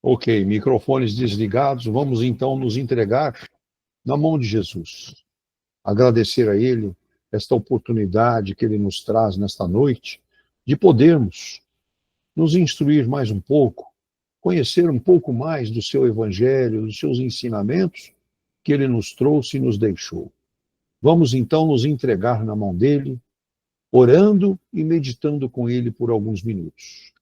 Ok, microfones desligados. Vamos então nos entregar na mão de Jesus. Agradecer a Ele esta oportunidade que Ele nos traz nesta noite de podermos nos instruir mais um pouco, conhecer um pouco mais do seu Evangelho, dos seus ensinamentos que Ele nos trouxe e nos deixou. Vamos então nos entregar na mão dele, orando e meditando com Ele por alguns minutos.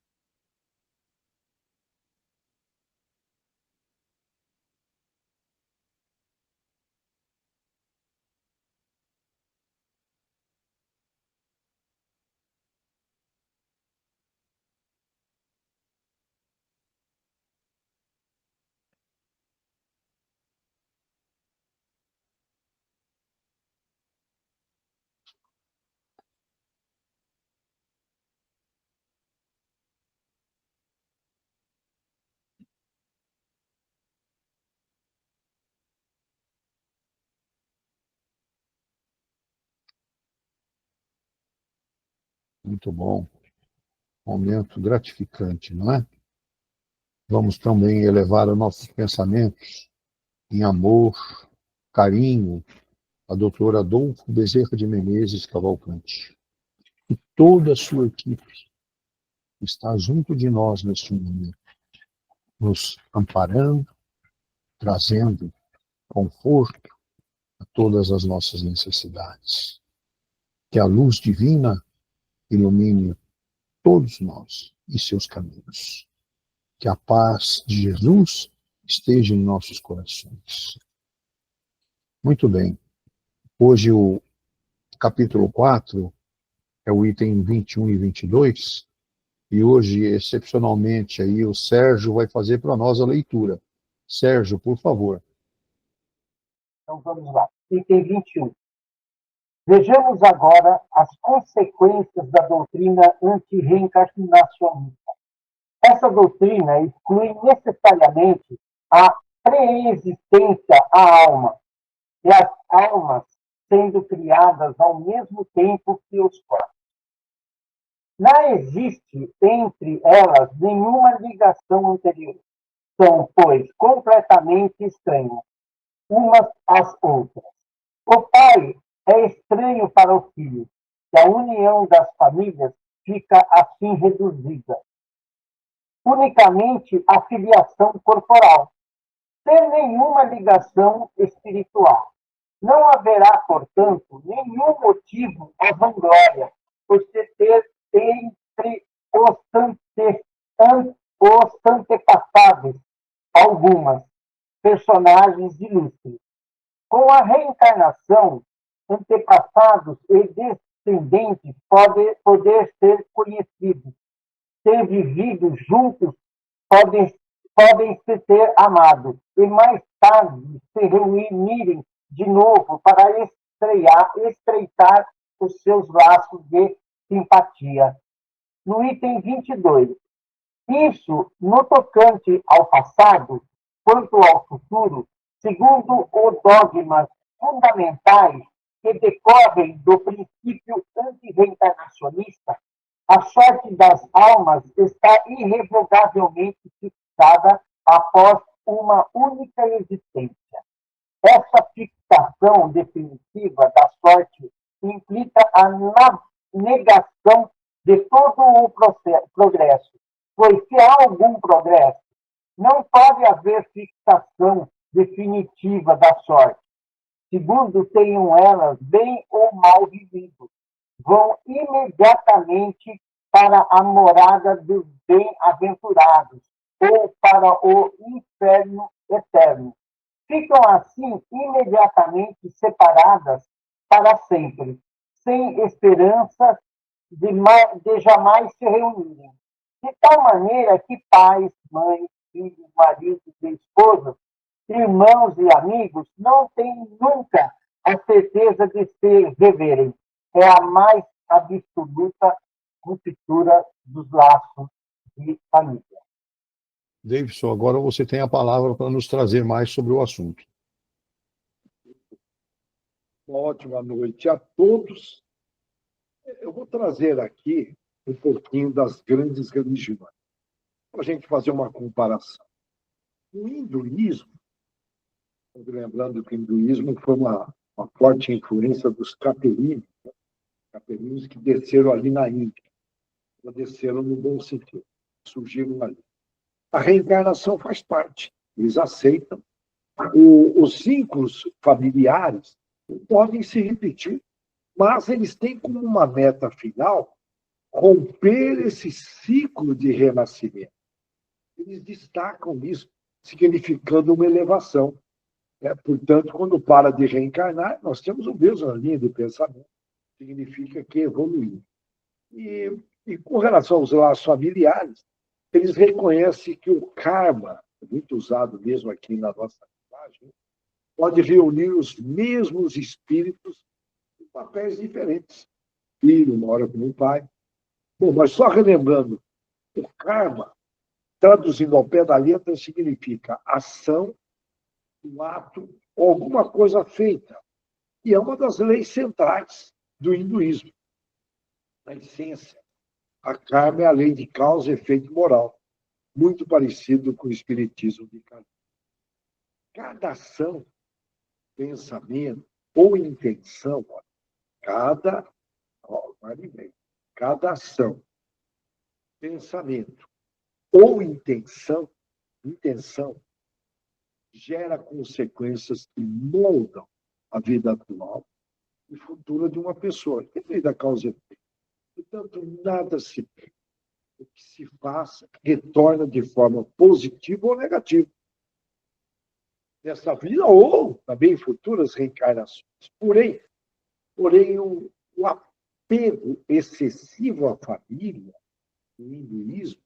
Muito bom. Momento gratificante, não é? Vamos também elevar os nossos pensamentos em amor, carinho, à doutora Adolfo Bezerra de Menezes Cavalcante. E toda a sua equipe está junto de nós neste momento, nos amparando, trazendo conforto a todas as nossas necessidades. Que a luz divina ilumine todos nós e seus caminhos. Que a paz de Jesus esteja em nossos corações. Muito bem. Hoje o capítulo 4 é o item 21 e 22, e hoje, excepcionalmente, aí o Sérgio vai fazer para nós a leitura. Sérgio, por favor. Então vamos lá. Item 21. Vejamos agora as consequências da doutrina antirreencarnacionista. Essa doutrina exclui necessariamente a preexistência à alma, e as almas sendo criadas ao mesmo tempo que os corpos. Não existe entre elas nenhuma ligação anterior. São, pois, completamente estranhas, umas às outras. O pai é estranho para o filho, e a união das famílias fica assim reduzida. Unicamente a filiação corporal, sem nenhuma ligação espiritual. Não haverá, portanto, nenhum motivo à vanglória por se ter entre os antepassados algumas personagens ilustres. Com a reencarnação, antepassados e descendentes podem ser conhecidos, ter vivido juntos, podem se ter amado, e mais tarde se reunirem de novo para estreitar os seus laços de simpatia. No item 22. Isso, no tocante ao passado, quanto ao futuro, segundo os dogmas fundamentais que decorrem do princípio antirreencarnacionista, a sorte das almas está irrevogavelmente fixada após uma única existência. Essa fixação definitiva da sorte implica a negação de todo o progresso, pois se há algum progresso, não pode haver fixação definitiva da sorte. Segundo tenham elas bem ou mal vivido, vão imediatamente para a morada dos bem-aventurados ou para o inferno eterno. Ficam assim imediatamente separadas para sempre, sem esperança de jamais se reunirem. De tal maneira que pais, mães, filhos, maridos e esposas, irmãos e amigos não têm nunca a certeza de se reverem. É a mais absoluta ruptura dos laços de família. Davidson, agora você tem a palavra para nos trazer mais sobre o assunto. Uma ótima noite a todos. Eu vou trazer aqui um pouquinho das grandes religiões, para a gente fazer uma comparação. O hinduísmo, lembrando que o hinduísmo foi uma forte influência dos capelinos, né? Capelinos que desceram ali na Índia, desceram no bom sentido, surgiram ali. A reencarnação faz parte, eles aceitam. Os ciclos familiares podem se repetir, mas eles têm como uma meta final romper esse ciclo de renascimento. Eles destacam isso, significando uma elevação. Portanto, quando para de reencarnar, nós temos o mesmo linha de pensamento, significa que evoluiu. E com relação aos laços familiares, eles reconhecem que o karma, muito usado mesmo aqui na nossa linguagem, pode reunir os mesmos espíritos em papéis diferentes. Filho mora com o pai. Bom, mas só relembrando, o karma, traduzindo ao pé da letra, significa ação, um ato ou alguma coisa feita. E é uma das leis centrais do hinduísmo. Na essência, a karma é a lei de causa e efeito moral, muito parecido com o espiritismo de Kardec. Cada ação, pensamento ou intenção, cada ação, pensamento ou intenção gera consequências que moldam a vida atual e futura de uma pessoa. Depende da causa e efeito. Portanto, nada se perde. O que se faz retorna de forma positiva ou negativa. Nessa vida ou também em futuras reencarnações. Porém o apego excessivo à família, no hinduísmo,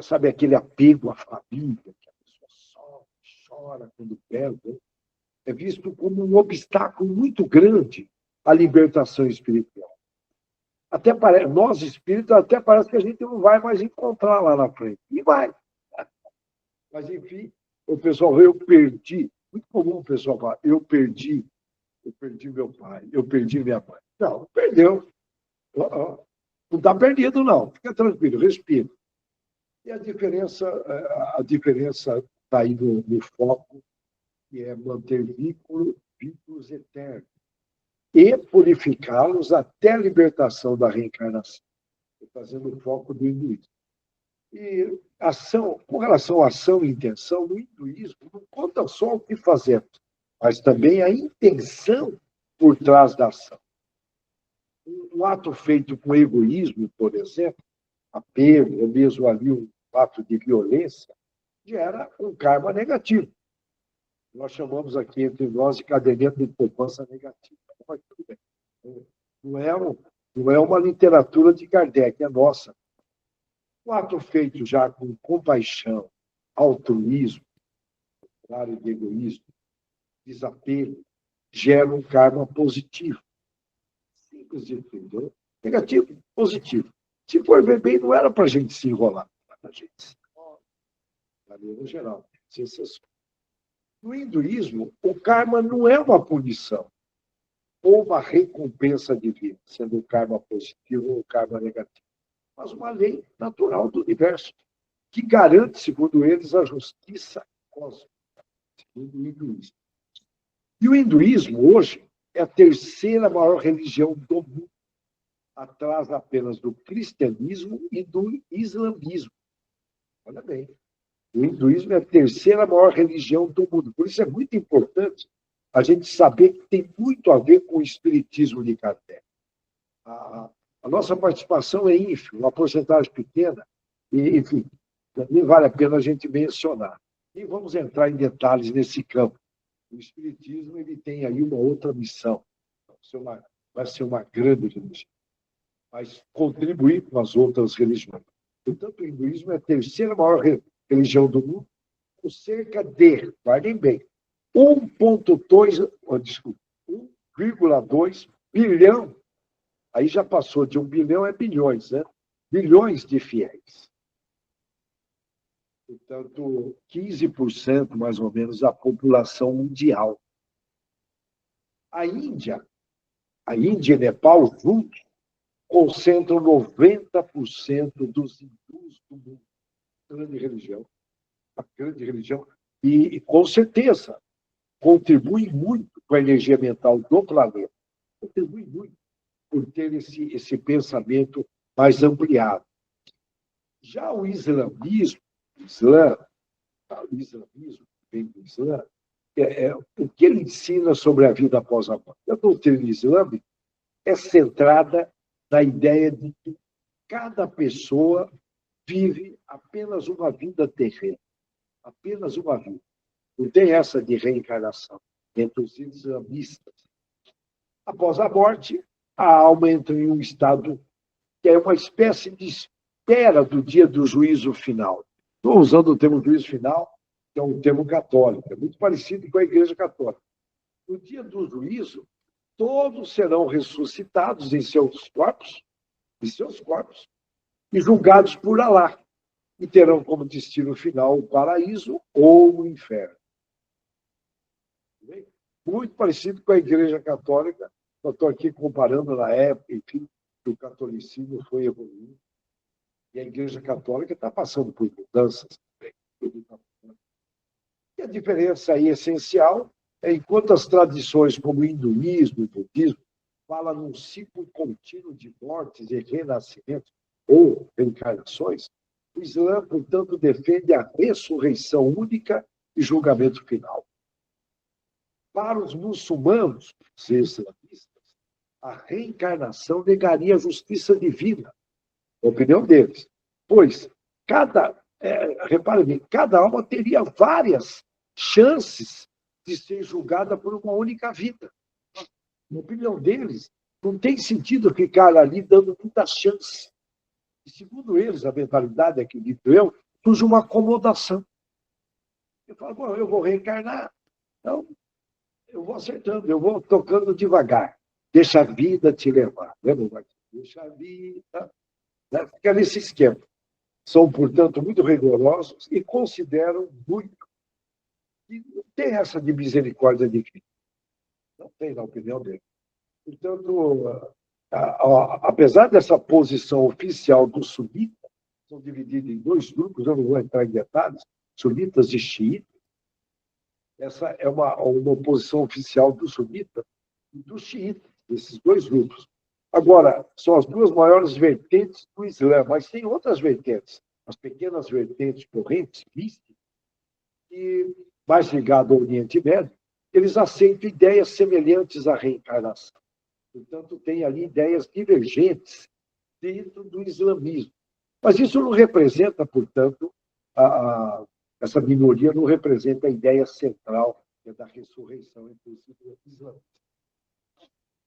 sabe aquele apego à família, que a pessoa sofre, chora quando perde, é visto como um obstáculo muito grande à libertação espiritual. Até parece, nós espíritas, até parece que a gente não vai mais encontrar lá na frente. E vai. Mas, enfim, o pessoal, eu perdi. Muito comum o pessoal falar, eu perdi meu pai, eu perdi minha mãe. Não, perdeu. Não está perdido, não. Fica tranquilo, respira. E a diferença está aí no foco, que é manter vínculos eternos e purificá-los até a libertação da reencarnação, fazendo o foco do hinduísmo. E com relação à ação e intenção, no hinduísmo não conta só o que fazemos, mas também a intenção por trás da ação. Um ato feito com egoísmo, por exemplo, apego, ou mesmo ali um ato de violência, gera um karma negativo. Nós chamamos aqui entre nós de caderneta de poupança negativa. Mas tudo bem. Não é uma literatura de Kardec, é nossa. Um ato feito já com compaixão, altruísmo, claro, de egoísmo, desapego, gera um karma positivo. Simples de entender. Negativo, positivo. Se for ver bem, não era para a gente se enrolar. Era para a gente se enrolar. No geral. No hinduísmo, o karma não é uma punição ou uma recompensa divina, sendo o karma positivo ou o karma negativo, mas uma lei natural do universo, que garante, segundo eles, a justiça cósmica, segundo o hinduísmo. E o hinduísmo, hoje, é a terceira maior religião do mundo, atrás apenas do cristianismo e do islamismo. Olha bem, o hinduísmo é a terceira maior religião do mundo. Por isso é muito importante a gente saber que tem muito a ver com o espiritismo de Kardec. A nossa participação é ínfima, uma porcentagem pequena, e, enfim, também vale a pena a gente mencionar. E vamos entrar em detalhes nesse campo. O espiritismo ele tem aí uma outra missão. Vai ser uma grande religião, mas contribuir com as outras religiões. Portanto, o hinduísmo é a terceira maior religião do mundo, com cerca de, guardem bem, 1,2 bilhão, aí já passou de 1 bilhão, é bilhões, né? Bilhões de fiéis. Portanto, 15% mais ou menos da população mundial. A Índia e Nepal juntos concentram 90% dos hindus do mundo. Grande religião. uma grande religião, e com certeza contribui muito com a energia mental do planeta. Contribui muito por ter esse pensamento mais ampliado. Já o islamismo, o islamismo que vem do Islã, o que ele ensina sobre a vida após a morte. A doutrina islâmica é centrada na ideia de que cada pessoa vive apenas uma vida terrena, apenas uma vida. Não tem essa de reencarnação entre os islamistas. Após a morte, a alma entra em um estado que é uma espécie de espera do dia do juízo final. Estou usando o termo juízo final, que é um termo católico, é muito parecido com a Igreja Católica. No dia do juízo, todos serão ressuscitados em seus corpos, e julgados por Alá, e terão como destino final o paraíso ou o inferno. Muito parecido com a Igreja Católica, eu estou aqui comparando na época, enfim, que o catolicismo foi evoluindo, e a Igreja Católica está passando por mudanças também. E a diferença aí essencial é, enquanto as tradições como o hinduísmo e o budismo falam num ciclo contínuo de mortes e renascimentos ou reencarnações, o Islã, portanto, defende a ressurreição única e julgamento final. Para os muçulmanos, os islamistas, a reencarnação negaria a justiça divina, a opinião deles, pois repare bem, cada alma teria várias chances de ser julgada por uma única vida. Na opinião deles, não tem sentido ficar ali dando muita chance. E, segundo eles, a mentalidade, acredito eu, surge uma acomodação. Eu falo, bom, eu vou reencarnar, então eu vou acertando, eu vou tocando devagar. Deixa a vida te levar. Lembra? Deixa a vida. Né? Fica nesse esquema. São, portanto, muito rigorosos e consideram muito que não tem essa de misericórdia divina. Não tem, na opinião deles. Portanto, apesar dessa posição oficial do sunita, são divididos em dois grupos, eu não vou entrar em detalhes, sunitas e xiitas. Essa é uma posição oficial do sunita e do xiita, desses dois grupos. Agora, são as duas maiores vertentes do Islã, mas tem outras vertentes, as pequenas vertentes correntes, místicas, que, mais ligado ao Oriente Médio, eles aceitam ideias semelhantes à reencarnação. Portanto, tem ali ideias divergentes dentro do islamismo. Mas isso não representa, portanto, essa minoria não representa a ideia central da ressurreição entre os islamistas.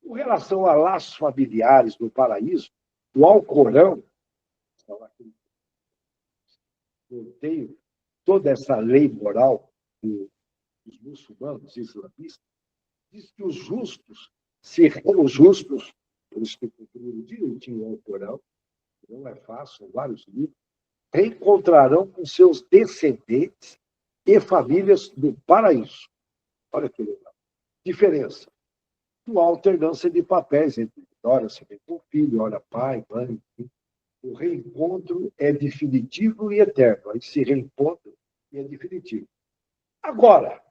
Com relação a laços familiares no paraíso, o Alcorão, norteio toda essa lei moral dos muçulmanos islamistas, diz que os justos serão justos, por isso que eu procuro direitinho o Alcorão, não é fácil, são vários livros, reencontrarão com seus descendentes e famílias no paraíso. Olha que legal. Diferença. Uma alternância de papéis entre ora se vê com filho, ora pai, mãe. O reencontro é definitivo e eterno. Aí se reencontra e é definitivo. Agora,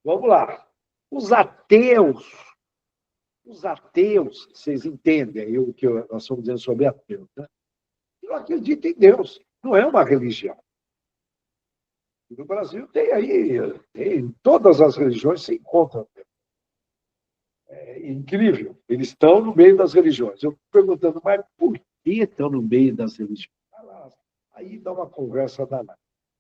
vamos lá. Os ateus, vocês entendem o que nós estamos dizendo sobre ateus, né? Não acreditam em Deus. Não é uma religião. No Brasil tem todas as religiões se encontram. É incrível. Eles estão no meio das religiões. Eu estou perguntando, mas por que estão no meio das religiões? Aí dá uma conversa danada.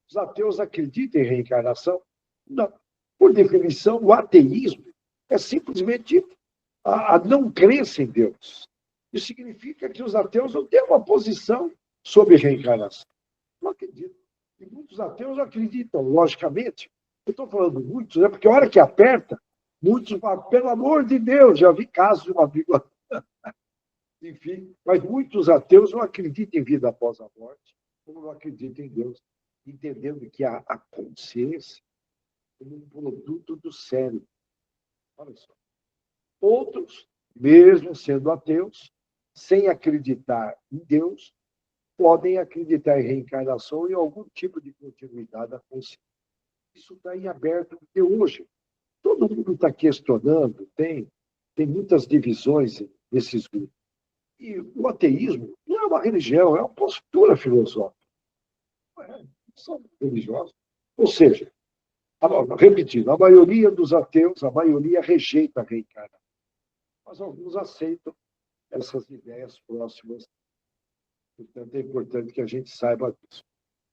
Os ateus acreditam em reencarnação? Não. Por definição, o ateísmo é simplesmente a não crença em Deus. Isso significa que os ateus não têm uma posição sobre reencarnação. Não acreditam. E muitos ateus acreditam, logicamente. Eu estou falando muitos, né? Porque a hora que aperta, muitos falam, pelo amor de Deus, já vi casos de uma amigo. Enfim, mas muitos ateus não acreditam em vida após a morte, como não acreditam em Deus, entendendo que a consciência é um produto do cérebro. Olha só. Outros, mesmo sendo ateus, sem acreditar em Deus, podem acreditar em reencarnação e algum tipo de continuidade da consciência. Isso está em aberto, porque hoje todo mundo está questionando, tem muitas divisões nesses grupos. E o ateísmo não é uma religião, é uma postura filosófica. Não são religiosos. Ou seja, repetindo, a maioria dos ateus, a maioria rejeita a reencarnação. Mas alguns aceitam essas ideias próximas. Portanto, é importante que a gente saiba disso.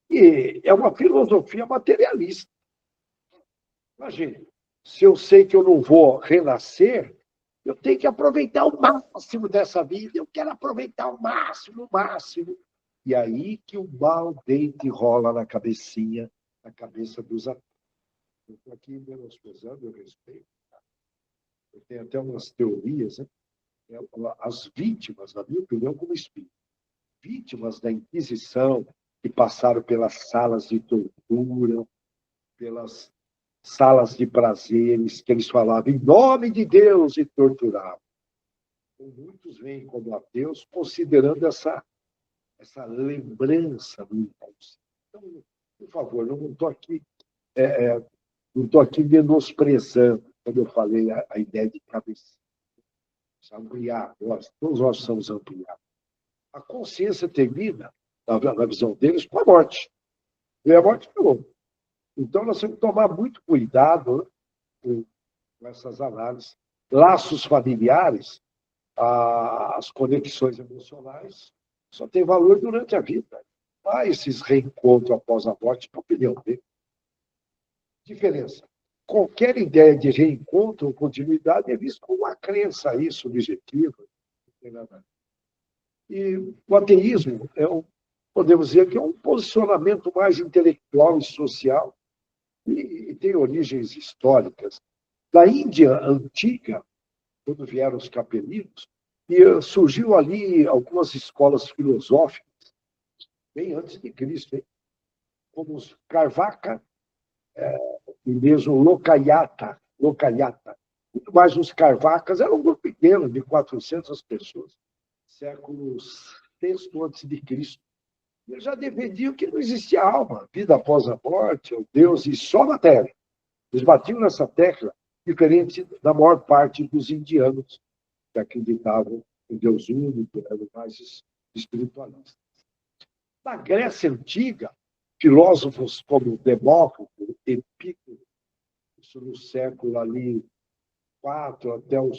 E é uma filosofia materialista. Imagine, se eu sei que eu não vou renascer, eu tenho que aproveitar o máximo dessa vida, eu quero aproveitar o máximo, o máximo. E aí que o mal deita e rola na cabecinha, na cabeça dos ateus. Eu estou aqui menosprezando, eu respeito. Eu tenho até umas teorias, né? As vítimas, na minha opinião, como espírito, vítimas da Inquisição, que passaram pelas salas de tortura, pelas salas de prazeres, que eles falavam em nome de Deus e torturavam. Muitos veem como ateus, considerando essa lembrança do inconsciente. Então, por favor, não estou aqui, não estou aqui menosprezando, quando eu falei a ideia de cabeça. Ampliar, todos nós precisamos ampliar. A consciência termina, na visão deles, com a morte. E a morte acabou. Então, nós temos que tomar muito cuidado, né, com essas análises. Laços familiares, as conexões emocionais, só tem valor durante a vida. Há esses reencontros após a morte, na opinião dele. Diferença. Qualquer ideia de reencontro ou continuidade é vista como uma crença aí, subjetiva. Não tem nada a ver. E o ateísmo podemos dizer que é um posicionamento mais intelectual e social e tem origens históricas. Na Índia antiga, quando vieram os capelinos, e surgiu ali algumas escolas filosóficas, bem antes de Cristo, hein? Como os Carvaka e mesmo Lokayata. Muito mais os Carvacas, era um grupo pequeno, de 400 pessoas, século VI antes de Cristo. Eles já defendiam que não existia alma, vida após a morte, ou Deus, e só matéria. Eles batiam nessa tecla, diferente da maior parte dos indianos, que acreditavam em Deus único, eram mais espiritualistas. Na Grécia Antiga, filósofos como Demócrito, Epícoro, isso no século ali IV até o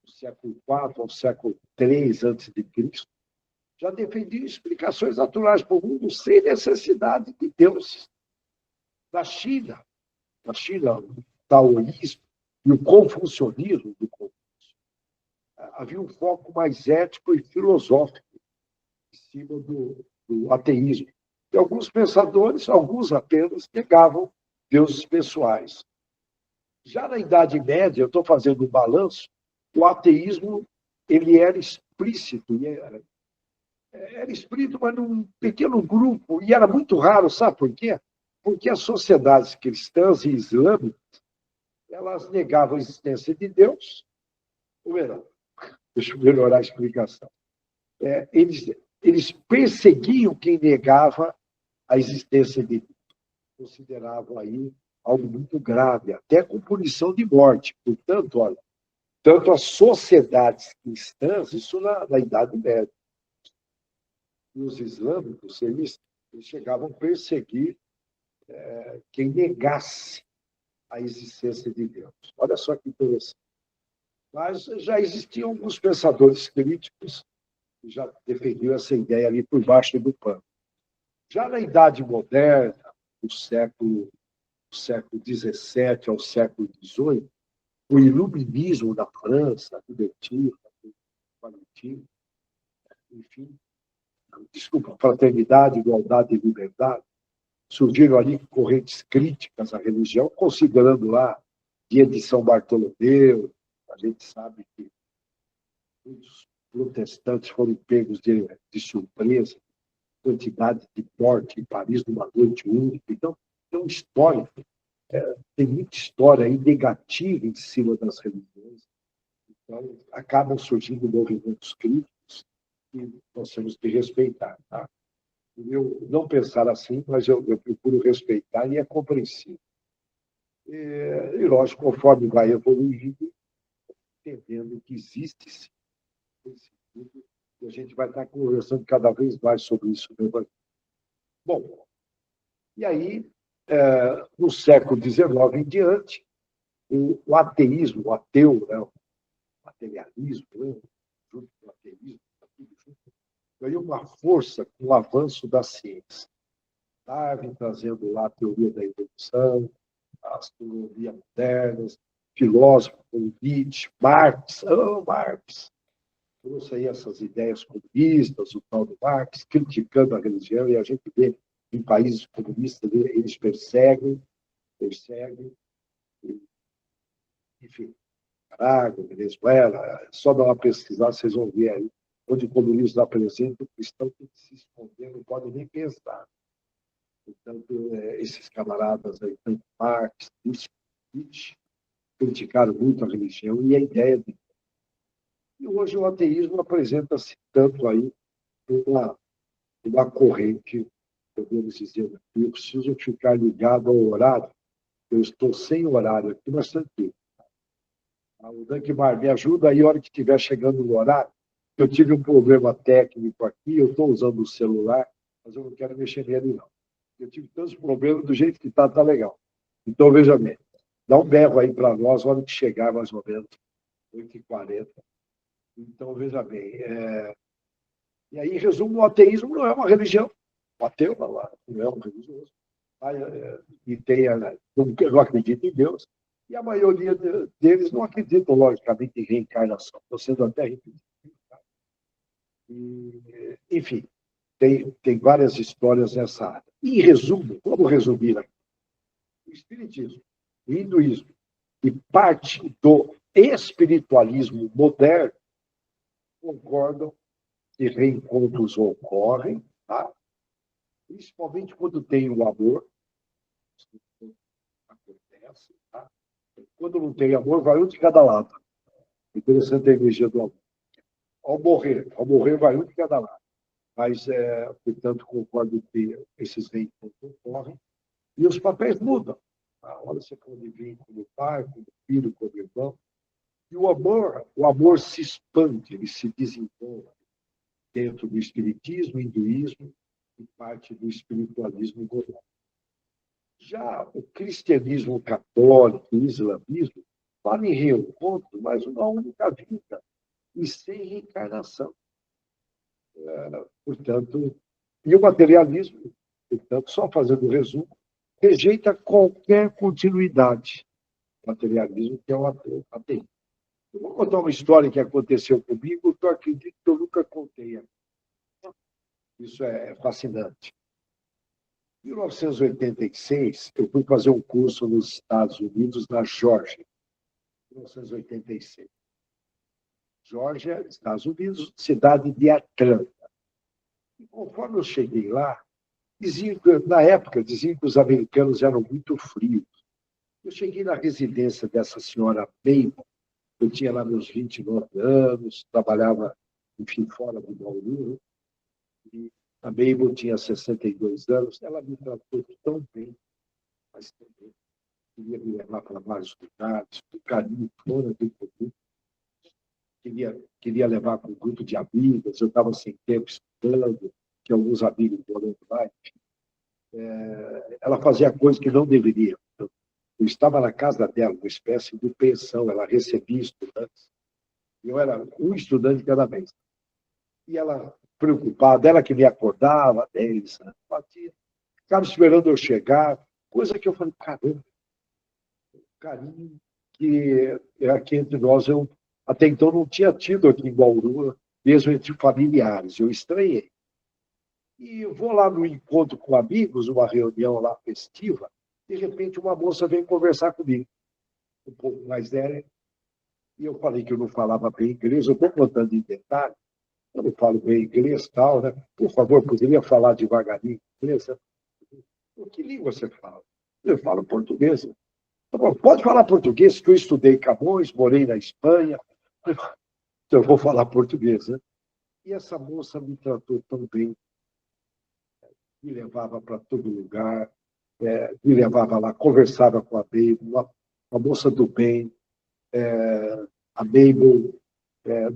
século IV ao século III antes de Cristo, já defendiam explicações naturais para o mundo sem necessidade de deuses. Na China, o taoísmo e o confucionismo do Confúcio, havia um foco mais ético e filosófico em cima do ateísmo. E alguns pensadores, alguns apenas, negavam deuses pessoais. Já na Idade Média, eu estou fazendo um balanço, o ateísmo ele era explícito, era explícito, mas num pequeno grupo, e era muito raro, sabe por quê? Porque as sociedades cristãs e islâmicas, elas negavam a existência de Deus, ou melhor, deixa eu melhorar a explicação. Eles perseguiam quem negava a existência de Deus. Consideravam aí algo muito grave, até com punição de morte. Portanto, olha, tanto as sociedades cristãs, isso na Idade Média, e os islâmicos, eles chegavam a perseguir quem negasse a existência de Deus. Olha só que interessante. Mas já existiam alguns pensadores críticos que já defendiam essa ideia ali por baixo do pano. Já na Idade Moderna, do século XVII ao século XVIII, o iluminismo da França, Libertina, Valentim, enfim, fraternidade, igualdade e liberdade, surgiram ali correntes críticas à religião, considerando lá dia de São Bartolomeu. A gente sabe que muitos protestantes foram pegos de surpresa, quantidade de morte em Paris numa noite única. Então, tem uma história, tem muita história aí negativa em cima das religiões. Então, acabam surgindo movimentos críticos que nós temos que respeitar. Tá? Eu não pensar assim, mas eu procuro respeitar e é compreensível. E, lógico, conforme vai evoluindo, entendendo que existe sim, esse mundo, e a gente vai estar conversando cada vez mais sobre isso. Bom, e aí, no século XIX em diante, o ateísmo, o ateu, né, o materialismo, né, junto com o ateísmo, ganhou uma força com o avanço da ciência. Darwin trazendo lá a teoria da evolução, a astronomia moderna, filósofos como Nietzsche, Marx, Marx, trouxe aí essas ideias comunistas, o tal do Marx, criticando a religião, e a gente vê em países comunistas, eles perseguem, enfim, Nicarágua, Venezuela, só dar uma pesquisada, vocês vão ver aí, onde o comunismo apresenta, o cristão tem que se esconder, não pode nem pensar. Portanto, esses camaradas aí, tanto Marx, Nietzsche, criticaram muito a religião e a ideia de... E hoje o ateísmo apresenta-se tanto aí uma corrente, podemos dizer, eu preciso ficar ligado ao horário, eu estou sem horário aqui, mas tranquilo. O Dankmar, me ajuda aí, a hora que estiver chegando no horário, eu tive um problema técnico aqui, eu estou usando o celular, mas eu não quero mexer nele, não. Eu tive tantos problemas, do jeito que está, tá legal. Então, veja bem, dá um berro aí para nós, a hora que chegar, mais ou menos, 8h40. Então, veja bem, e aí, em resumo, o ateísmo não é uma religião. O ateu não é um religioso. E não acredita em Deus. E a maioria deles não acreditam, logicamente, em reencarnação. Estou sendo até repetido. Enfim, tem várias histórias nessa área. Em resumo, vamos resumir aqui. O espiritismo, o hinduísmo e parte do espiritualismo moderno concordam que reencontros ocorrem, tá? Principalmente quando tem o amor. Acontece, tá? Quando não tem amor, vai um de cada lado. Interessante a energia do amor. Ao morrer vai um de cada lado. Mas, portanto, concordo que esses reencontros ocorrem e os papéis mudam. A hora você pode vir como pai, como filho, como irmão. E o amor se expande, ele se desenvolve dentro do espiritismo, hinduísmo e parte do espiritualismo moderno. Já o cristianismo católico, o islamismo, fala em reencontro, mas uma única vida, e sem reencarnação. Portanto, e o materialismo, portanto, só fazendo um resumo, rejeita qualquer continuidade. O materialismo que é o ateísmo. Eu vou contar uma história que aconteceu comigo, que eu acredito que eu nunca contei. Isso é fascinante. Em 1986, eu fui fazer um curso nos Estados Unidos, na Geórgia. 1986. Geórgia, Estados Unidos, cidade de Atlanta. E conforme eu cheguei lá, na época, diziam que os americanos eram muito frios. Eu cheguei na residência dessa senhora Mabel, eu tinha lá meus 29 anos, trabalhava, enfim, fora do Bauru, e a Mabel tinha 62 anos, ela me tratou tão bem, mas também queria me levar para vários lugares, o carinho fora do produto, queria levar com um grupo de amigas, eu estava sem tempo estudando, tinha alguns amigos morando lá, ela fazia coisas que não deveria. Eu estava na casa dela, uma espécie de pensão, ela recebia estudantes. Eu era um estudante cada vez. E ela, preocupada, ela que me acordava, deles, batia, ficava esperando eu chegar, coisa que eu falei, caramba, carinho que aqui entre nós, eu até então não tinha tido aqui em Bauru, mesmo entre familiares, eu estranhei. E eu vou lá no encontro com amigos, uma reunião lá festiva, de repente uma moça vem conversar comigo, um pouco mais velha, e eu falei que eu não falava bem inglês, eu estou contando em detalhe, eu não falo bem inglês, tal, né? Por favor, poderia falar devagarinho inglês? Que língua você fala? Eu falo português. Pode falar português, que eu estudei Camões, morei na Espanha, eu vou falar português, né? E essa moça me tratou tão bem, me levava para todo lugar, me levava lá, conversava com a Mabel, uma moça do bem, a Mabel,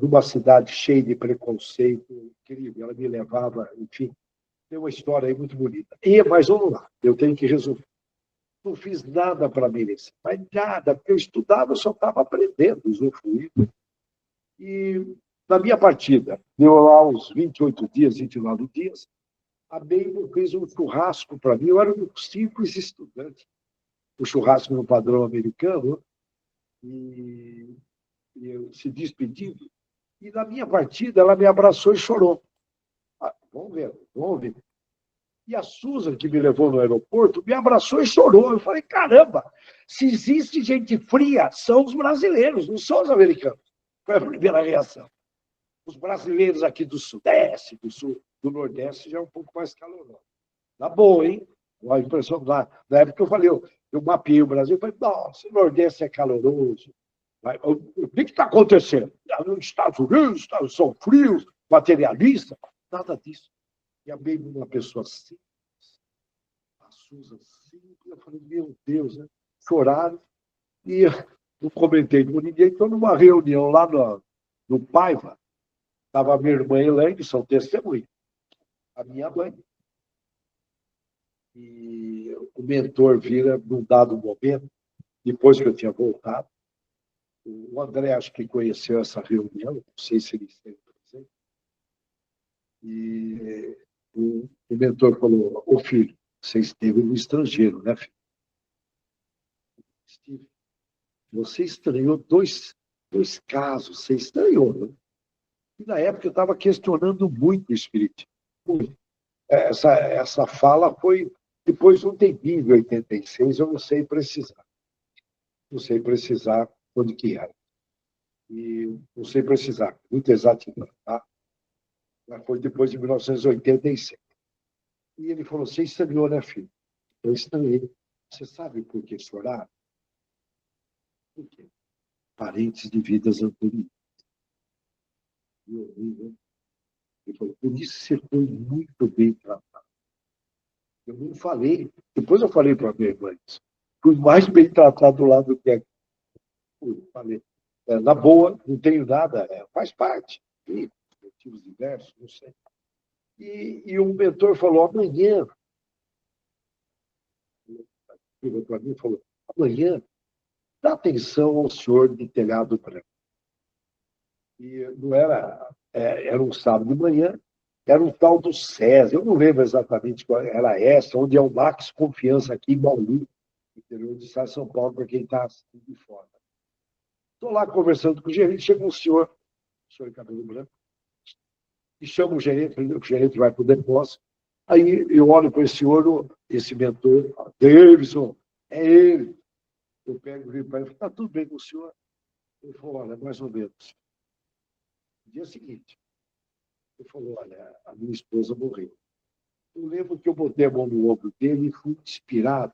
numa cidade cheia de preconceito, incrível, ela me levava, enfim, tem uma história aí muito bonita. Mas vamos lá, eu tenho que resolver. Não fiz nada para merecer, mas nada, porque eu estudava, eu só estava aprendendo, usufruindo. E na minha partida, deu lá uns 28 dias, 29 dias, a Mabel fez um churrasco para mim, eu era um simples estudante, o churrasco no padrão americano, e eu se despedindo, e na minha partida ela me abraçou e chorou. Vamos ver, vamos ver. E a Susan, que me levou no aeroporto, me abraçou e chorou. Eu falei, caramba, se existe gente fria, são os brasileiros, não são os americanos. Foi a primeira reação. Os brasileiros aqui do Sudeste, do Sul, do Nordeste, já é um pouco mais caloroso. Tá bom, hein? A impressão lá. Na época eu falei, eu mapeei o Brasil, eu falei, nossa, o Nordeste é caloroso. O que está acontecendo? Os Estados Unidos são frios, materialistas. Nada disso. E a Baby, uma pessoa simples, a Susan simples, eu falei, meu Deus, né? Choraram, e eu não comentei com ninguém, estou numa reunião lá no Paiva, estava a minha irmã Elaine, são testemunhas, a minha mãe. E o mentor vira, num dado momento, depois que eu tinha voltado, o André, acho que conheceu essa reunião, não sei se ele esteve presente, e o mentor falou, ô filho, você esteve no estrangeiro, né, filho? Steve, você estranhou dois casos, você estranhou, né? E na época eu estava questionando muito o espiritismo. Essa fala foi depois de um tempinho, de 86, eu não sei precisar. Não sei precisar quando que era. E não sei precisar, muito exatamente, tá? Mas foi depois de 1987. E ele falou, você estranhou, né, filho? Eu estranhei. Você sabe por que chorar? Por quê? Parentes de vidas anteriores. Ele falou, por isso você foi muito bem tratado. Eu não falei, depois eu falei para a minha irmã isso. Fui mais bem tratado lá do que aqui. Eu falei, na boa, não tenho nada, faz parte. E, motivos diversos, não sei. E o mentor falou, amanhã, para mim, falou, amanhã, dá atenção ao senhor de telhado branco. E não era um sábado de manhã, era um tal do SESI, eu não lembro exatamente qual era essa, onde é o Max Confiança, aqui em Bauru, interior do estado de São Paulo, para quem está assistindo de fora. Estou lá conversando com o gerente, chega um senhor de cabelo branco, e chama o gerente vai para o depósito. Aí eu olho para esse senhor, esse mentor, Davidson, é ele. Eu pego o livro para ele e falo, está tudo bem com o senhor? Ele falou, olha, mais ou menos. No dia seguinte, ele falou, olha, a minha esposa morreu. Eu lembro que eu botei a mão no ombro dele e fui inspirado.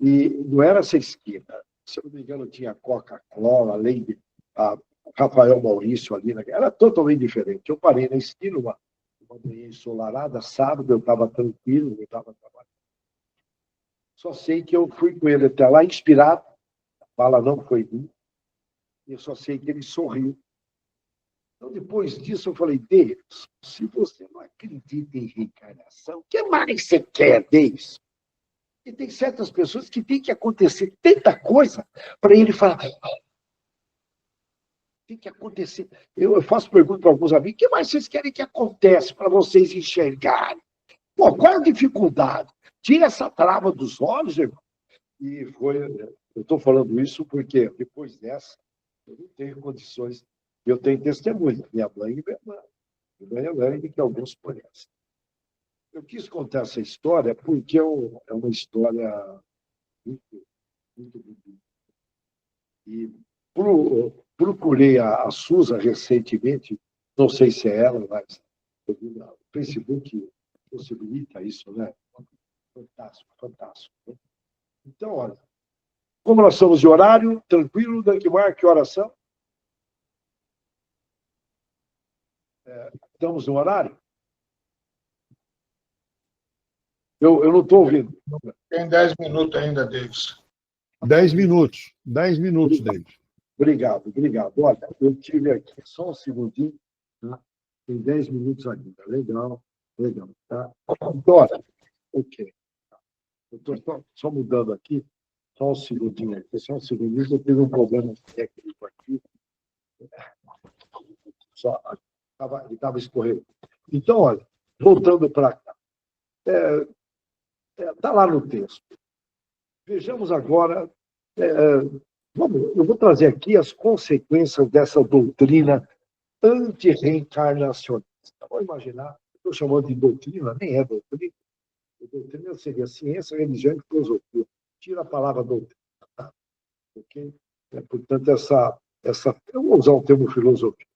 E não era essa esquina. Se eu não me engano, tinha Coca-Cola, além de Rafael Maurício ali. Era totalmente diferente. Eu parei na esquina, uma manhã ensolarada, sábado, eu estava tranquilo, eu estava trabalhando. Só sei que eu fui com ele até lá, inspirado. A bala não foi minha. Eu só sei que ele sorriu. Então, depois disso, eu falei, Deus, se você não acredita em reencarnação, o que mais você quer, Deus? E tem certas pessoas que tem que acontecer tanta coisa para ele falar. Tem que acontecer. Eu faço pergunta para alguns amigos: o que mais vocês querem que aconteça para vocês enxergarem? Pô, qual é a dificuldade? Tira essa trava dos olhos, irmão. E foi. Eu estou falando isso porque depois dessa, eu não tenho condições. Eu tenho testemunha, minha mãe e minha irmã. Minha Elaine, que alguns conhecem. Eu quis contar essa história porque é uma história muito, muito bonita. E procurei a Susan recentemente, não sei se é ela, mas o Facebook possibilita isso, né? Fantástico, fantástico. Então, olha, como nós somos de horário, tranquilo, Dankmar, que horas são? Estamos no horário? Eu não estou ouvindo. Tem 10 minutos ainda, Davis. 10 minutos. 10 minutos, David. Obrigado, obrigado. Olha, eu tive aqui só um segundinho, tá? Tem 10 minutos ainda. Legal, legal. Tá? Dora, ok. Eu estou só mudando aqui, só um segundinho aqui, só um segundinho, eu tive um problema técnico aqui. Ele estava escorrendo. Então, olha, voltando para cá. Está lá no texto. Vejamos agora. Eu vou trazer aqui as consequências dessa doutrina antirreencarnacionista. Vamos imaginar, estou chamando de doutrina, nem é doutrina. A doutrina seria ciência, religião e filosofia. Tira a palavra doutrina. Tá? Okay? Portanto, eu vou usar o termo filosofia.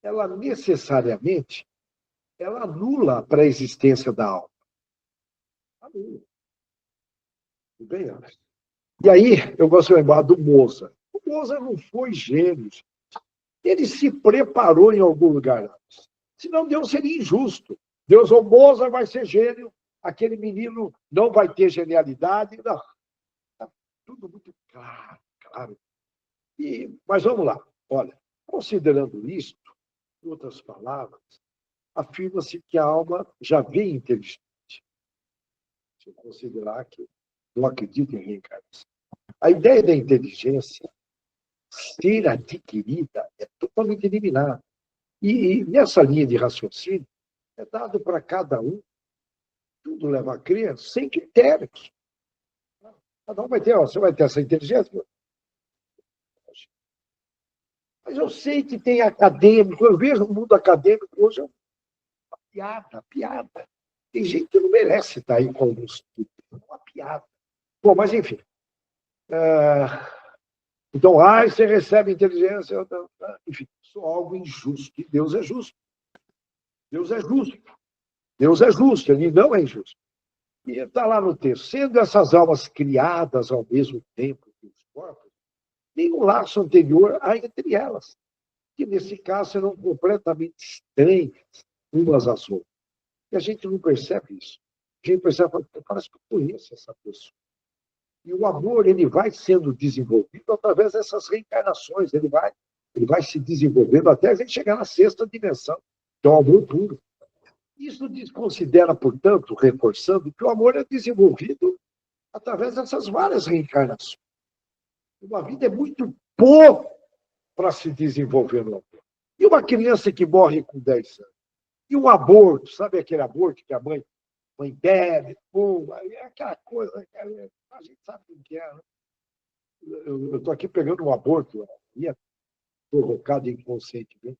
Ela necessariamente anula a pré-existência da alma. Anula. Tudo bem, Ana? E aí, eu gosto de lembrar do Mozart. O Mozart não foi gênio. Ele se preparou em algum lugar antes. Senão Deus seria injusto. Deus, o Mozart vai ser gênio, aquele menino não vai ter genialidade. Não. Está tudo muito claro, claro. Mas vamos lá. Olha, considerando isto, em outras palavras, afirma-se que a alma já vem inteligente. Se eu considerar que não acredito em reencarnação. A ideia da inteligência ser adquirida é totalmente eliminada. E nessa linha de raciocínio, é dado para cada um, tudo leva a crer, sem critérios. Cada um vai ter, você vai ter essa inteligência. Mas eu sei que tem acadêmico, eu vejo o mundo acadêmico hoje é uma piada. Tem gente que não merece estar aí com alguns estudos, é uma piada. Bom, mas enfim. Então, você recebe inteligência, enfim, isso é algo injusto. E Deus é justo. Deus é justo. Deus é justo, ele não é injusto. E está lá no texto, sendo essas almas criadas ao mesmo tempo que os corpos, nenhum laço anterior há entre elas, que nesse caso serão completamente estranhas umas às outras. E a gente não percebe isso. A gente percebe, parece que eu conheço essa pessoa. E o amor, ele vai sendo desenvolvido através dessas reencarnações, ele vai se desenvolvendo até a gente chegar na sexta dimensão, que é o amor puro. Isso desconsidera, portanto, reforçando que o amor é desenvolvido através dessas várias reencarnações. Uma vida é muito pouco para se desenvolver no amor. E uma criança que morre com 10 anos? E um aborto, sabe aquele aborto que a mãe bebe, pula, é aquela coisa, a gente sabe o que é. Né? Eu estou aqui pegando um aborto, provocado inconscientemente.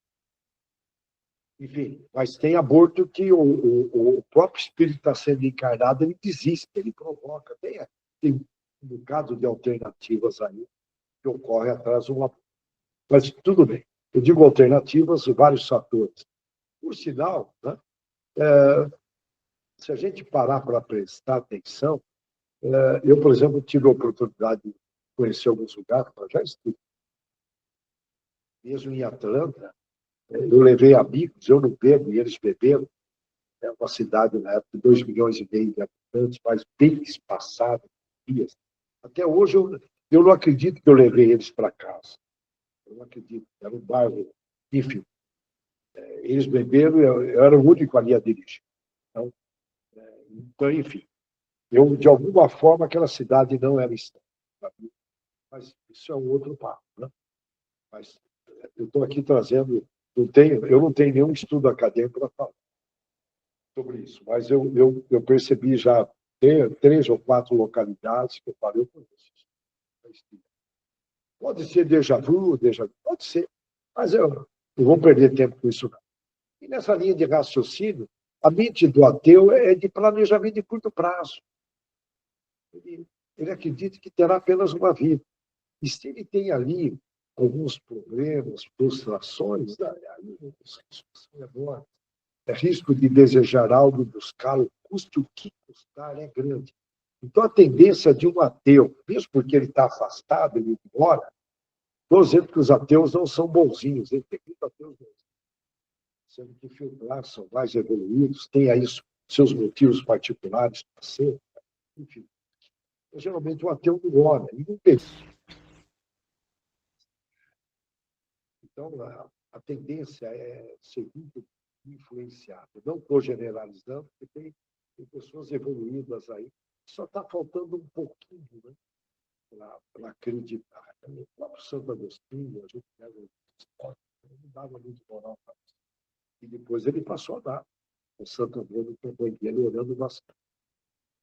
Enfim, mas tem aborto que o próprio espírito está sendo encarnado, ele desiste, ele provoca. Tem um bocado de alternativas aí que ocorre atrás do aborto. Mas tudo bem. Eu digo alternativas, vários fatores. Por sinal, né, se a gente parar para prestar atenção, eu, por exemplo, tive a oportunidade de conhecer alguns lugares, mas já estive. Mesmo em Atlanta, eu levei amigos, eu não bebo e eles beberam. É uma cidade, na época, de 2,5 milhões de habitantes, mas bem espaçada. Até hoje, eu não acredito que eu levei eles para casa. Eu não acredito. Era um bairro, enfim. Eles beberam, eu era o único ali a dirigir. Então, enfim. De alguma forma, aquela cidade não era estranha. Mas isso é um outro papo. Né? Mas eu estou aqui trazendo... Eu não tenho nenhum estudo acadêmico para falar sobre isso, mas eu percebi já 3 ou 4 localidades que eu falei, eu conheço. Pode ser déjà vu, pode ser, mas eu não vou perder tempo com isso não. E nessa linha de raciocínio, a mente do ateu é de planejamento de curto prazo. Ele acredita que terá apenas uma vida. E se ele tem ali alguns problemas, frustrações, aí os riscos são enormes. É risco de desejar algo, buscá-lo, custe o que custar, é grande. Então, a tendência de um ateu, mesmo porque ele está afastado, ele mora, estou dizendo que os ateus não são bonzinhos, ele tem muitos ateus bonzinhos. sendo que filtrar são mais evoluídos, têm aí seus motivos particulares para ser, enfim. Então, geralmente o ateu não olha, e não pensa. Então, a tendência é ser muito influenciado. Não estou generalizando, porque tem pessoas evoluídas aí, só está faltando um pouquinho, né, para acreditar. O próprio Santo Agostinho, a gente pega não dava muito moral para isso. E depois ele passou a dar. O Santo Antônio também, ele orando bastante.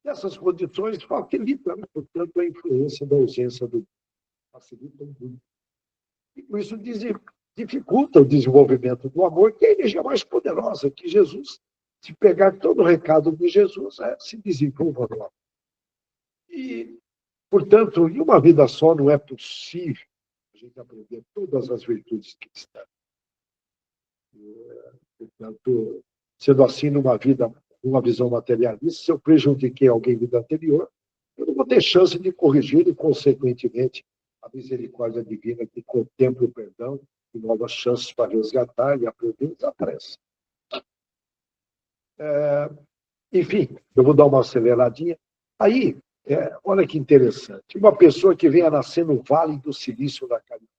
E essas condições facilitam, né? Portanto, a influência da ausência do facilita muito. E com isso dificulta o desenvolvimento do amor, que é a energia mais poderosa, que Jesus, se pegar todo o recado de Jesus, se desenvolva no amor. E, portanto, em uma vida só não é possível a gente aprender todas as virtudes cristãs. Portanto, sendo assim, numa vida, uma visão materialista, se eu prejudiquei alguém na vida anterior, eu não vou ter chance de corrigir e, consequentemente, a misericórdia divina que contempla o perdão e novas chances para resgatar e aprender desaparece. Enfim, eu vou dar uma aceleradinha. Aí, olha que interessante, uma pessoa que venha nascer no Vale do Silício da Califórnia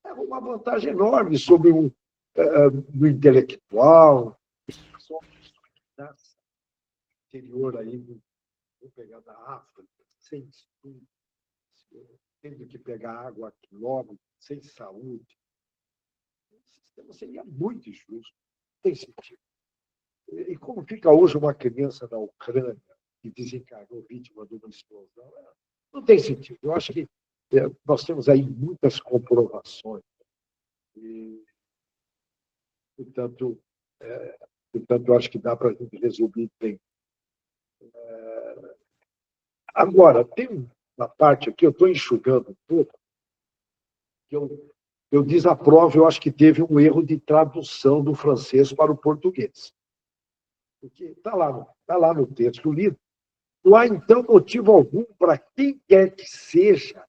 é uma vantagem enorme sobre no intelectual, pessoa que nasce interior aí, vou pegar da África, sem estudo, tendo que pegar água a quilômetros, sem saúde. O sistema seria muito injusto, não tem sentido. E como fica hoje uma criança na Ucrânia que desencarnou vítima de uma explosão, não tem sentido. Eu acho que nós temos aí muitas comprovações. E, portanto, eu acho que dá para a gente resumir bem. Agora, tem uma parte aqui, eu estou enxugando um pouco, que eu desaprovo, eu acho que teve um erro de tradução do francês para o português. Porque está lá no texto lido. Não há, então, motivo algum para quem quer que seja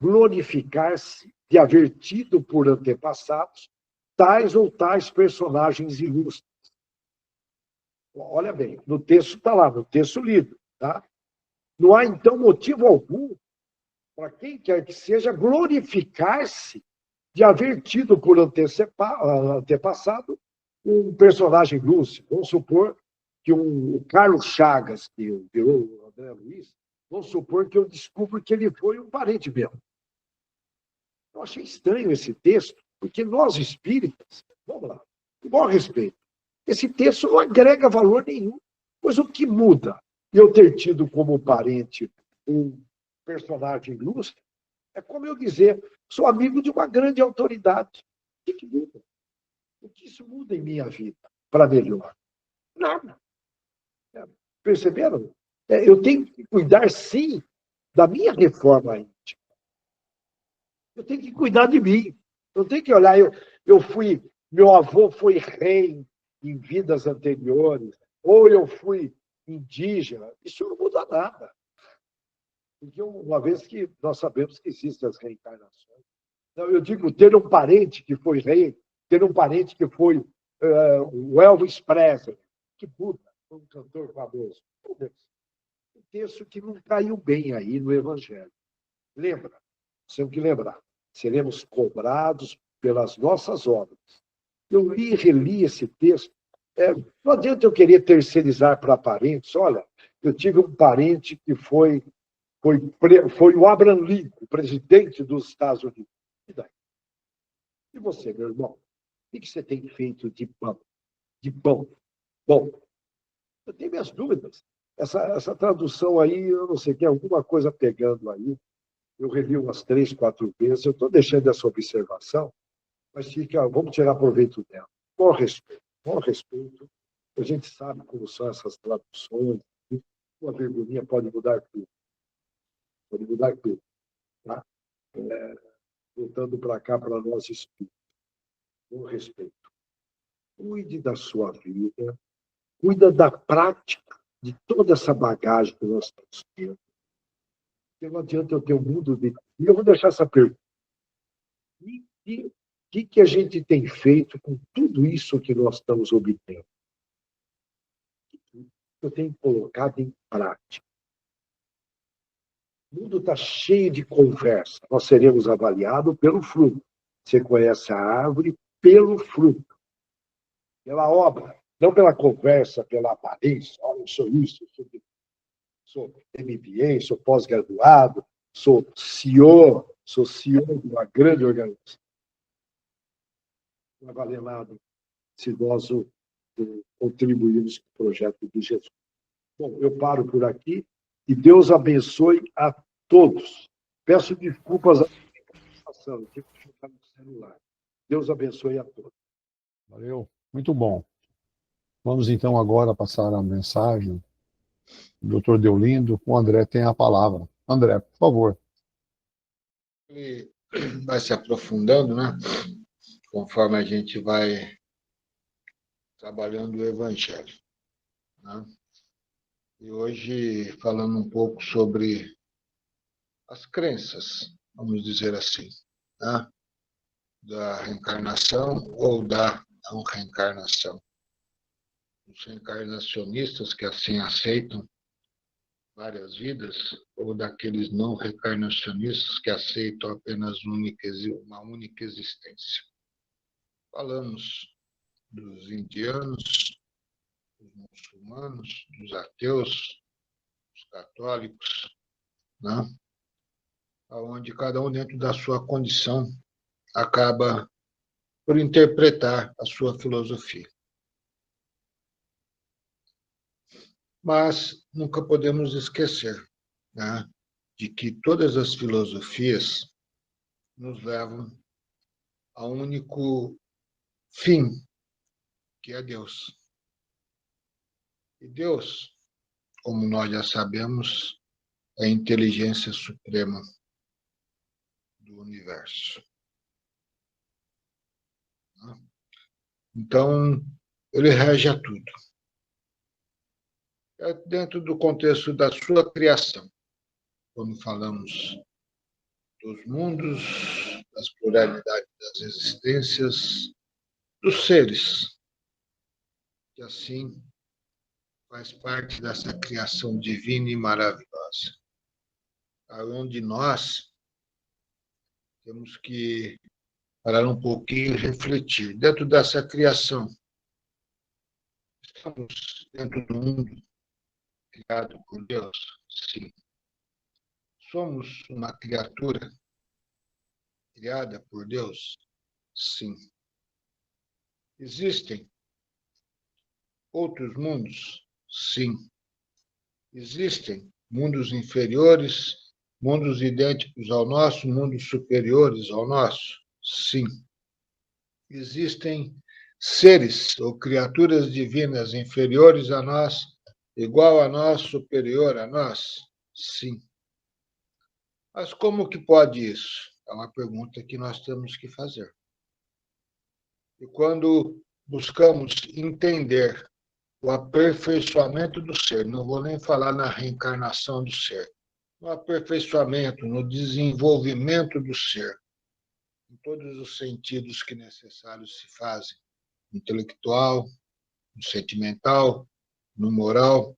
glorificar-se de haver tido por antepassados tais ou tais personagens ilustres. Olha bem, no texto está lá, no texto lido. Tá? Não há, então, motivo algum para quem quer que seja glorificar-se de haver tido por antepassado um personagem ilustre. Vamos supor que o Carlos Chagas, que virou o André Luiz, vamos supor que eu descubro que ele foi um parente meu. Eu achei estranho esse texto, porque nós espíritas, vamos lá, com o maior respeito, esse texto não agrega valor nenhum. Pois o que muda eu ter tido como parente um personagem ilustre é como eu dizer, sou amigo de uma grande autoridade. O que muda? O que isso muda em minha vida para melhor? Nada. Perceberam? Eu tenho que cuidar, sim, da minha reforma íntima. Eu tenho que cuidar de mim. Eu tenho que olhar, meu avô foi rei em vidas anteriores, ou eu fui indígena. Isso não muda nada. Porque uma vez que nós sabemos que existem as reencarnações. Então, eu digo, ter um parente que foi rei, ter um parente que foi o Elvis Presley, que muda, um cantor famoso. Um texto que não caiu bem aí no Evangelho. Lembra? Temos que lembrar. Seremos cobrados pelas nossas obras. Eu li e reli esse texto. Não adianta eu querer terceirizar para parentes. Olha, eu tive um parente que foi o Abraham Lincoln, presidente dos Estados Unidos. E daí? E você, meu irmão? O que você tem feito de bom? Bom, eu tenho minhas dúvidas. Essa tradução aí, eu não sei, tem alguma coisa pegando aí. Eu reli umas 3, 4 vezes. Eu estou deixando essa observação, mas vamos tirar proveito dela. Com respeito. A gente sabe como são essas traduções. Uma vergonha pode mudar tudo. Tá? Voltando para cá, para nós espíritos. Com respeito. Cuide da sua vida, cuida da prática de toda essa bagagem que nós estamos tendo. Porque não adianta eu ter um mundo de... E eu vou deixar essa pergunta. que a gente tem feito com tudo isso que nós estamos obtendo? Eu tenho colocado em prática. O mundo está cheio de conversa. Nós seremos avaliados pelo fruto. Você conhece a árvore pelo fruto, pela obra, não pela conversa, pela aparência. Olha, eu sou isso, sou MBA, sou pós-graduado, sou CEO de uma grande organização. Não vai valer nada se nós contribuirmos com o projeto de Jesus. Bom, eu paro por aqui e Deus abençoe a todos. Peço desculpas à participação, eu tive que ficar no celular. Deus abençoe a todos. Valeu, muito bom. Vamos então agora passar a mensagem do Dr. Deolindo. O André tem a palavra. André, por favor. Ele vai se aprofundando, né? Conforme a gente vai trabalhando o Evangelho, né? E hoje falando um pouco sobre as crenças, vamos dizer assim, né? Da reencarnação ou da não reencarnação. Os reencarnacionistas que assim aceitam várias vidas, ou daqueles não reencarnacionistas que aceitam apenas uma única existência. Falamos dos indianos, dos muçulmanos, dos ateus, dos católicos, né? Onde cada um, dentro da sua condição, acaba por interpretar a sua filosofia. Mas nunca podemos esquecer, né, de que todas as filosofias nos levam a um único fim, que é Deus. E Deus, como nós já sabemos, é a inteligência suprema do universo. Então, ele rege a tudo. É dentro do contexto da sua criação, quando falamos dos mundos, das pluralidades das existências, dos seres, que assim faz parte dessa criação divina e maravilhosa, onde nós temos que parar um pouquinho e refletir. Dentro dessa criação, estamos dentro do mundo criado por Deus? Sim. Somos uma criatura criada por Deus? Sim. Existem outros mundos? Sim. Existem mundos inferiores, mundos idênticos ao nosso, mundos superiores ao nosso? Sim. Existem seres ou criaturas divinas inferiores a nós, igual a nós, superior a nós? Sim. Mas como que pode isso? É uma pergunta que nós temos que fazer. E quando buscamos entender o aperfeiçoamento do ser, não vou nem falar na reencarnação do ser, no aperfeiçoamento, no desenvolvimento do ser, em todos os sentidos que necessários se fazem, no intelectual, no sentimental, no moral,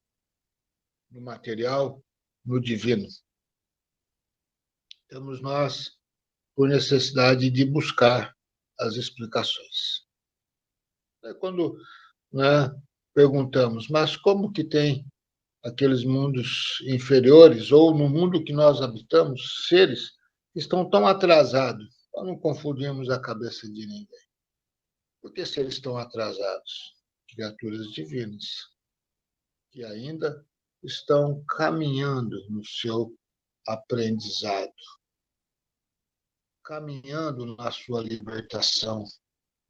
no material, no divino. Temos nós, por necessidade de buscar as explicações. Quando, né, perguntamos, mas como que tem aqueles mundos inferiores, ou no mundo que nós habitamos, seres que estão tão atrasados, para não confundirmos a cabeça de ninguém? Por que se eles estão atrasados? Criaturas divinas, que ainda estão caminhando no seu aprendizado, caminhando na sua libertação,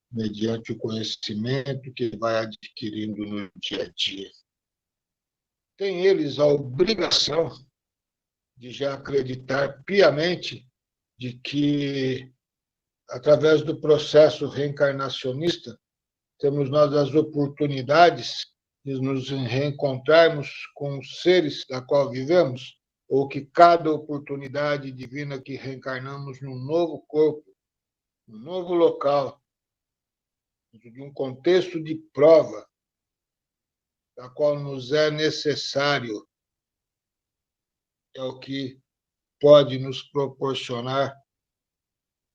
mediante o conhecimento que vai adquirindo no dia a dia. Tem eles a obrigação de já acreditar piamente de que, através do processo reencarnacionista, temos nós as oportunidades de nos reencontrarmos com os seres da qual vivemos, ou que cada oportunidade divina que reencarnamos num novo corpo um novo local, de um contexto de prova, da qual nos é necessário, é o que pode nos proporcionar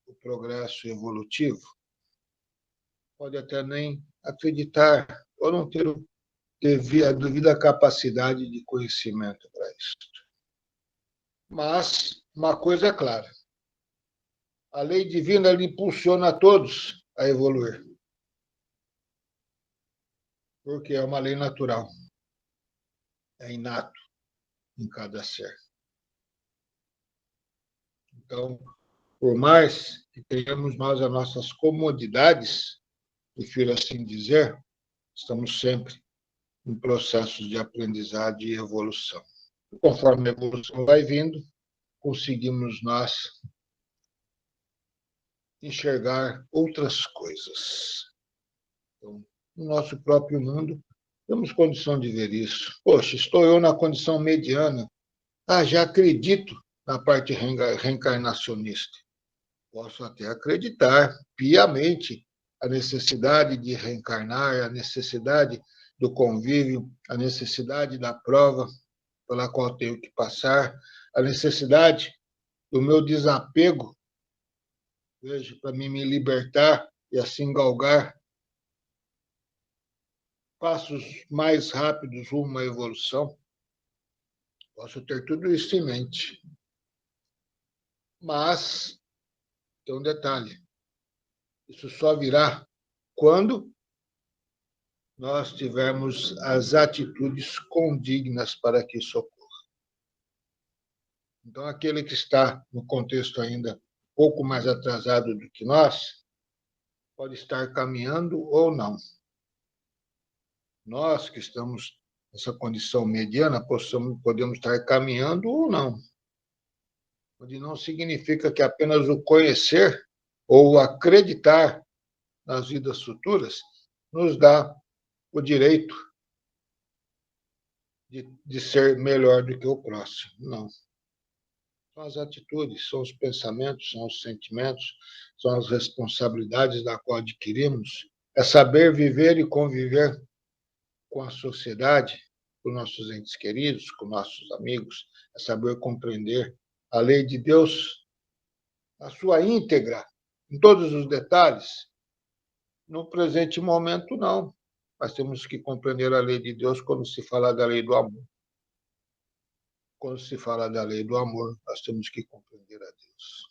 o progresso evolutivo. Pode até nem acreditar ou não ter a devida capacidade de conhecimento para isso. Mas uma coisa é clara: a lei divina ela impulsiona a todos a evoluir, porque é uma lei natural, é inato em cada ser. Então, por mais que tenhamos nós as nossas comodidades, prefiro assim dizer, estamos sempre em processos de aprendizagem e evolução. Conforme a evolução vai vindo, conseguimos nós enxergar outras coisas. Então, no nosso próprio mundo, temos condição de ver isso. Poxa, estou eu na condição mediana. Já acredito na parte reencarnacionista. Posso até acreditar piamente a necessidade de reencarnar, a necessidade do convívio, a necessidade da prova pela qual tenho que passar, a necessidade do meu desapego, veja, para mim me libertar e assim galgar passos mais rápidos rumo à evolução. Posso ter tudo isso em mente. Mas tem um detalhe: isso só virá quando nós tivermos as atitudes condignas para que isso ocorra. Então, aquele que está no contexto ainda um pouco mais atrasado do que nós, pode estar caminhando ou não. Nós que estamos nessa condição mediana, podemos estar caminhando ou não. Onde não significa que apenas o conhecer ou acreditar nas vidas futuras nos dá o direito de ser melhor do que o próximo. Não. São as atitudes, são os pensamentos, são os sentimentos, são as responsabilidades da qual adquirimos. É saber viver e conviver com a sociedade, com nossos entes queridos, com nossos amigos, é saber compreender a lei de Deus, a sua íntegra, em todos os detalhes. No presente momento, não. Mas temos que compreender a lei de Deus quando se fala da lei do amor. Quando se fala da lei do amor, nós temos que compreender a Deus.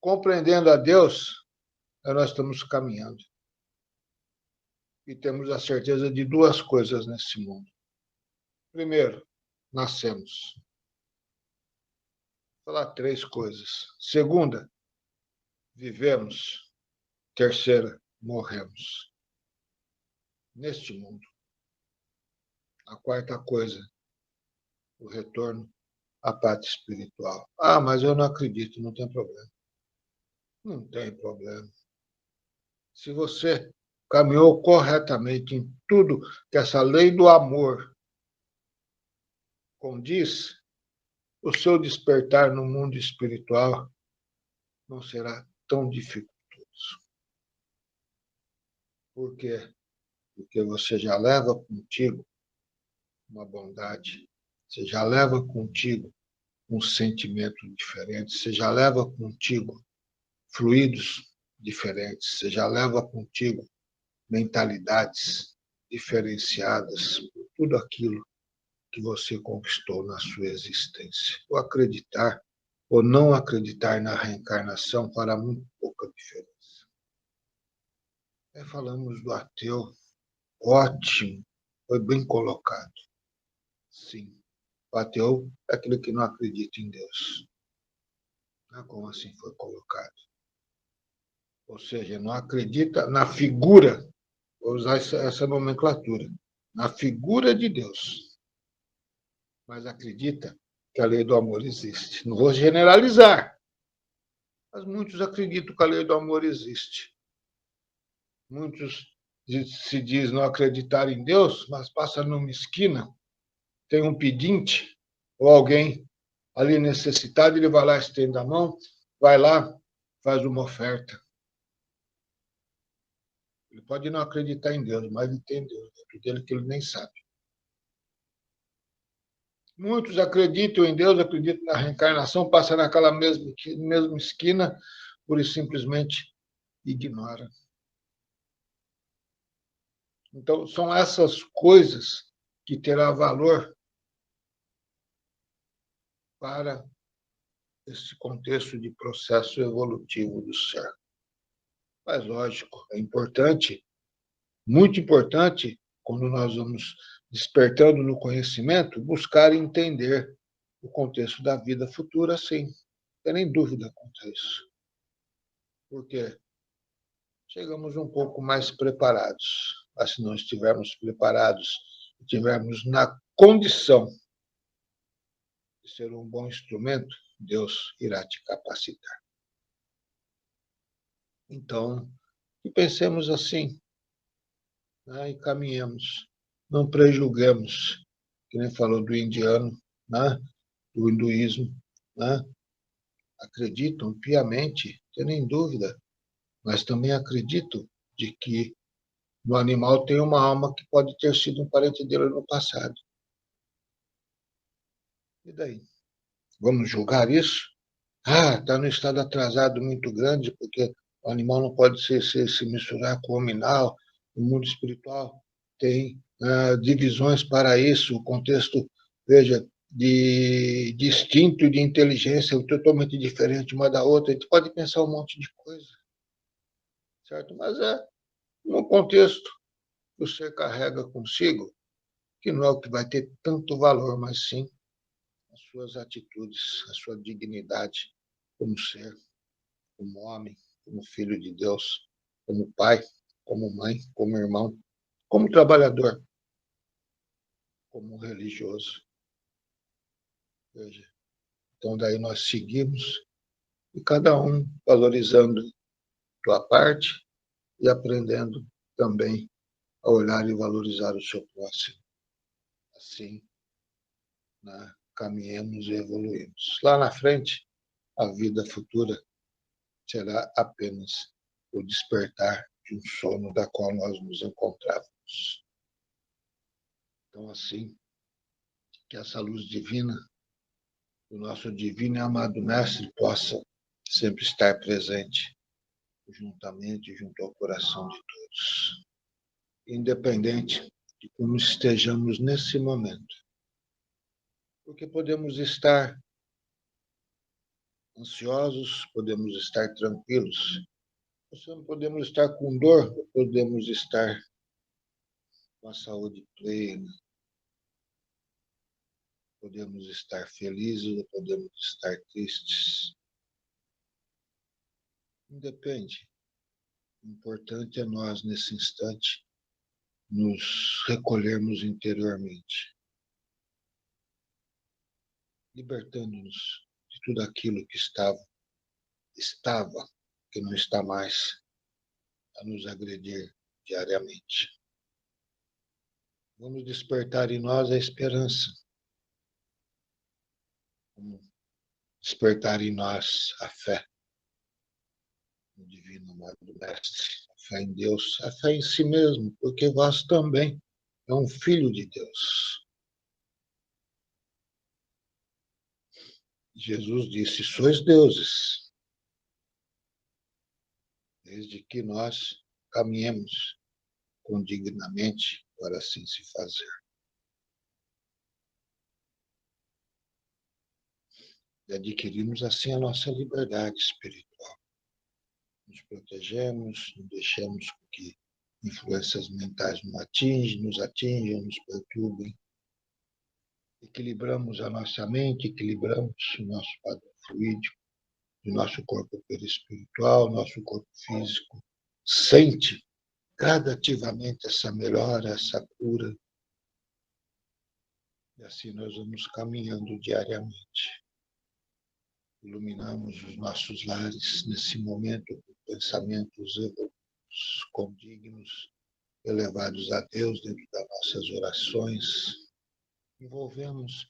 Compreendendo a Deus, nós estamos caminhando. E temos a certeza de duas coisas nesse mundo. Primeiro, nascemos. Vou falar três coisas. Segunda, vivemos. Terceira, morremos. Neste mundo. A quarta coisa, o retorno à pátria espiritual. Mas eu não acredito, não tem problema. Não tem problema. Se você caminhou corretamente em tudo que essa lei do amor condiz, o seu despertar no mundo espiritual não será tão dificultoso. Por quê? Porque você já leva contigo uma bondade, você já leva contigo um sentimento diferente, você já leva contigo fluidos diferentes, você já leva contigo mentalidades diferenciadas por tudo aquilo que você conquistou na sua existência. O acreditar ou não acreditar na reencarnação fará muito pouca diferença. Falamos do ateu, ótimo, foi bem colocado. Sim, o ateu é aquele que não acredita em Deus. Como assim foi colocado? Ou seja, não acredita na figura, vou usar essa nomenclatura, na figura de Deus. Mas acredita que a lei do amor existe. Não vou generalizar, mas muitos acreditam que a lei do amor existe. Muitos se diz não acreditar em Deus, mas passa numa esquina, tem um pedinte ou alguém ali necessitado, ele vai lá, estende a mão, vai lá, faz uma oferta. Ele pode não acreditar em Deus, mas ele tem Deus dentro dele que ele nem sabe. Muitos acreditam em Deus, acreditam na reencarnação, passam naquela mesma esquina, pura e simplesmente ignoram. Então, são essas coisas que terá valor para esse contexto de processo evolutivo do ser. Mas, lógico, é importante, muito importante, quando nós vamos despertando no conhecimento, buscar entender o contexto da vida futura, sim. Não tem nem dúvida quanto a isso. Porque chegamos um pouco mais preparados. Mas se não estivermos preparados, estivermos na condição de ser um bom instrumento, Deus irá te capacitar. Então, que pensemos assim, né, e caminhemos. Não prejulguemos, que nem falou do indiano, né, do hinduísmo, né, acreditam piamente, sem nem dúvida, mas também acredito de que no animal tem uma alma que pode ter sido um parente dele no passado. E daí? Vamos julgar isso? Ah, está no estado atrasado muito grande, porque o animal não pode se misturar com o hominal. O mundo espiritual tem divisões para isso. O contexto, veja, de instinto e de inteligência é totalmente diferente uma da outra. A gente pode pensar um monte de coisa, certo? Mas é um contexto que o ser carrega consigo, que não é o que vai ter tanto valor, mas sim as suas atitudes, a sua dignidade como ser, como homem, como filho de Deus, como pai, como mãe, como irmão, como trabalhador, como religioso. Veja. Então, daí nós seguimos e cada um valorizando sua parte e aprendendo também a olhar e valorizar o seu próximo. Assim, né, caminhemos e evoluímos. Lá na frente, a vida futura será apenas o despertar de um sono da qual nós nos encontrávamos. Então, assim, que essa luz divina, o nosso divino e amado Mestre, possa sempre estar presente, juntamente, junto ao coração de todos, independente de como estejamos nesse momento. Porque podemos estar ansiosos, podemos estar tranquilos, podemos estar com dor, podemos estar com a saúde plena, podemos estar felizes ou podemos estar tristes. Independe. O importante é nós, nesse instante, nos recolhermos interiormente, libertando-nos de tudo aquilo que estava, que não está mais, a nos agredir diariamente. Vamos despertar em nós a esperança. Vamos despertar em nós a fé no Divino Amado Mestre, a fé em Deus, a fé em si mesmo, porque vós também é um filho de Deus. Jesus disse, sois deuses, desde que nós caminhemos condignamente para assim se fazer. E adquirimos assim a nossa liberdade espiritual. Nos protegemos, não deixamos que influências mentais nos atinjam, nos perturbem. Equilibramos a nossa mente, equilibramos o nosso padrão fluídico, o nosso corpo perispiritual, nosso corpo físico. Sente gradativamente essa melhora, essa cura. E assim nós vamos caminhando diariamente. Iluminamos os nossos lares nesse momento com pensamentos evolutivos, condignos, elevados a Deus dentro das nossas orações. Envolvemos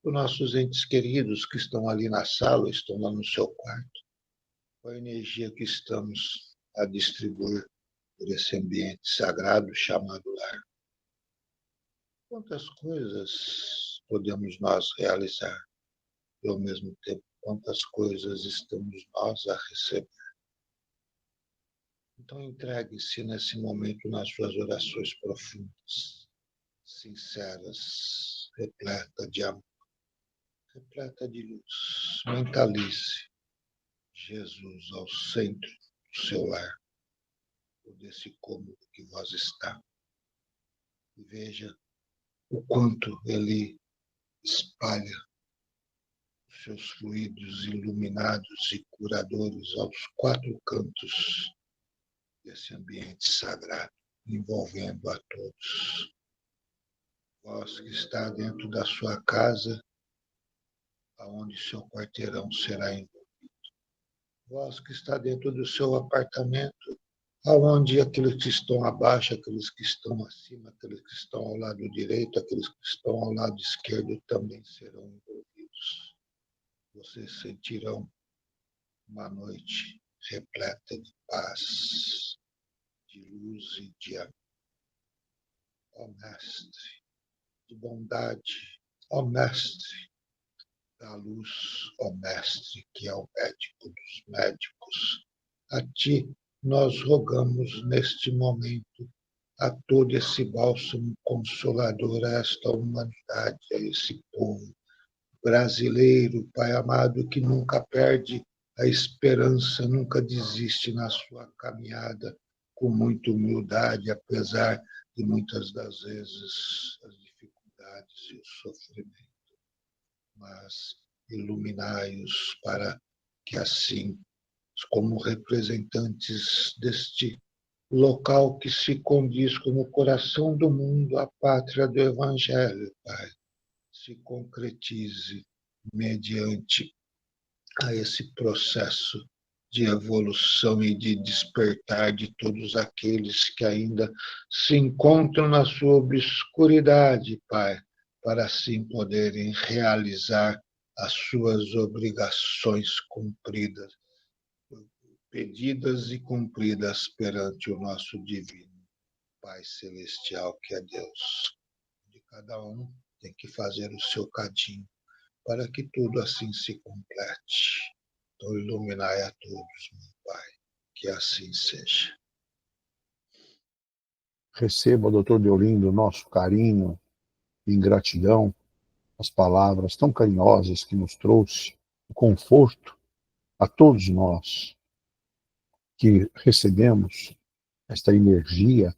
os nossos entes queridos que estão ali na sala, estão lá no seu quarto. com a energia que estamos a distribuir por esse ambiente sagrado chamado lar. Quantas coisas podemos nós realizar e, ao mesmo tempo, quantas coisas estamos nós a receber? Então, entregue-se nesse momento nas suas orações profundas, sinceras, repleta de amor, repleta de luz. Mentalize Jesus ao centro do seu lar, desse cômodo que vós está. E veja o quanto ele espalha os seus fluidos iluminados e curadores aos quatro cantos desse ambiente sagrado, envolvendo a todos. Vós que está dentro da sua casa, aonde seu quarteirão será envolvido. Vós que está dentro do seu apartamento, aonde aqueles que estão abaixo, aqueles que estão acima, aqueles que estão ao lado direito, aqueles que estão ao lado esquerdo também serão envolvidos. Vocês sentirão uma noite repleta de paz, de luz e de amor. Ó Mestre, de bondade, ó Mestre da luz, ó Mestre, que é o médico dos médicos, a Ti nós rogamos neste momento a todo esse bálsamo consolador, a esta humanidade, a esse povo brasileiro, Pai amado, que nunca perde a esperança, nunca desiste na sua caminhada, com muita humildade, apesar de muitas das vezes as dificuldades e o sofrimento. Mas iluminai-os para que assim, como representantes deste local que se condiz como o coração do mundo, a pátria do Evangelho, Pai, se concretize mediante a esse processo de evolução e de despertar de todos aqueles que ainda se encontram na sua obscuridade, Pai, para assim poderem realizar as suas obrigações cumpridas, pedidas e cumpridas perante o nosso divino Pai Celestial, que é Deus. De cada um tem que fazer o seu cadinho para que tudo assim se complete. Então, iluminai a todos, meu Pai, que assim seja. Receba, doutor Deolindo, o nosso carinho e gratidão, as palavras tão carinhosas que nos trouxe, o conforto a todos nós que recebemos esta energia,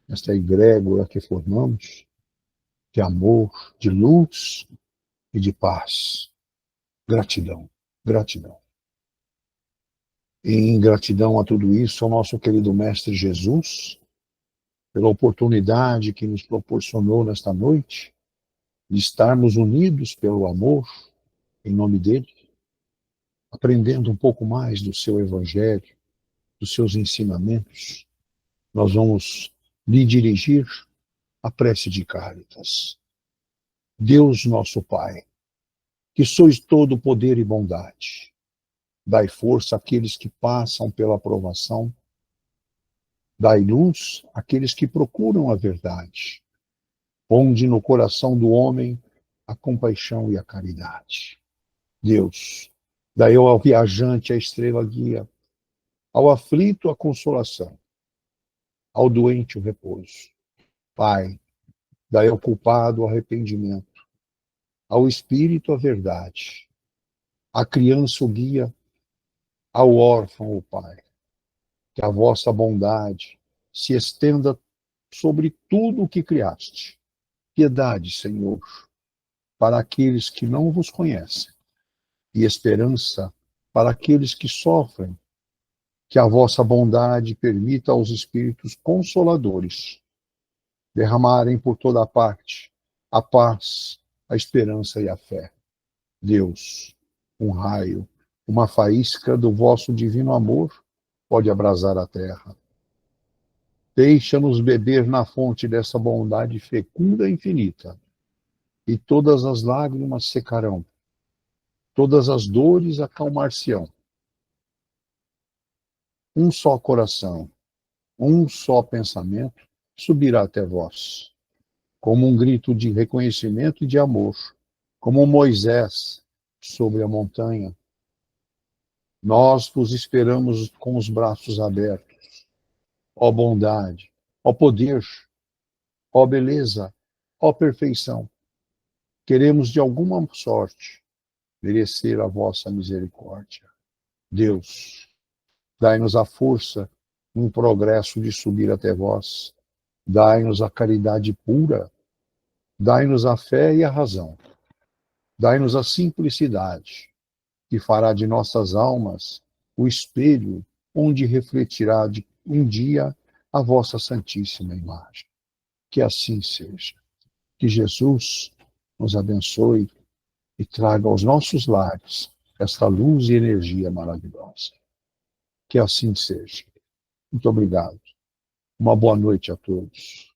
esta egrégora que formamos, de amor, de luz e de paz. Gratidão, gratidão. E em gratidão a tudo isso, ao nosso querido Mestre Jesus, pela oportunidade que nos proporcionou nesta noite, de estarmos unidos pelo amor, em nome dele, aprendendo um pouco mais do seu Evangelho, dos seus ensinamentos, nós vamos lhe dirigir a prece de Cáritas. Deus nosso Pai, que sois todo poder e bondade, dai força àqueles que passam pela provação, dai luz àqueles que procuram a verdade, ponde no coração do homem a compaixão e a caridade. Deus, dai ao viajante a estrela guia, ao aflito a consolação, ao doente o repouso. Pai, dai ao culpado o arrependimento, ao espírito a verdade, à criança o guia, ao órfão o Pai. Que a vossa bondade se estenda sobre tudo o que criaste. Piedade, Senhor, para aqueles que não vos conhecem, e esperança para aqueles que sofrem. Que a vossa bondade permita aos espíritos consoladores derramarem por toda parte a paz, a esperança e a fé. Deus, um raio, uma faísca do vosso divino amor pode abrasar a terra. Deixa-nos beber na fonte dessa bondade fecunda e infinita, e todas as lágrimas secarão, todas as dores acalmar-se-ão, um só coração, um só pensamento subirá até vós, como um grito de reconhecimento e de amor, como Moisés sobre a montanha. Nós vos esperamos com os braços abertos, ó bondade, ó poder, ó beleza, ó perfeição. Queremos de alguma sorte merecer a vossa misericórdia. Deus, dai-nos a força no progresso de subir até vós. Dai-nos a caridade pura. Dai-nos a fé e a razão. Dai-nos a simplicidade, que fará de nossas almas o espelho onde refletirá um dia a vossa santíssima imagem. Que assim seja. Que Jesus nos abençoe e traga aos nossos lares esta luz e energia maravilhosa. Que assim seja. Muito obrigado. Uma boa noite a todos.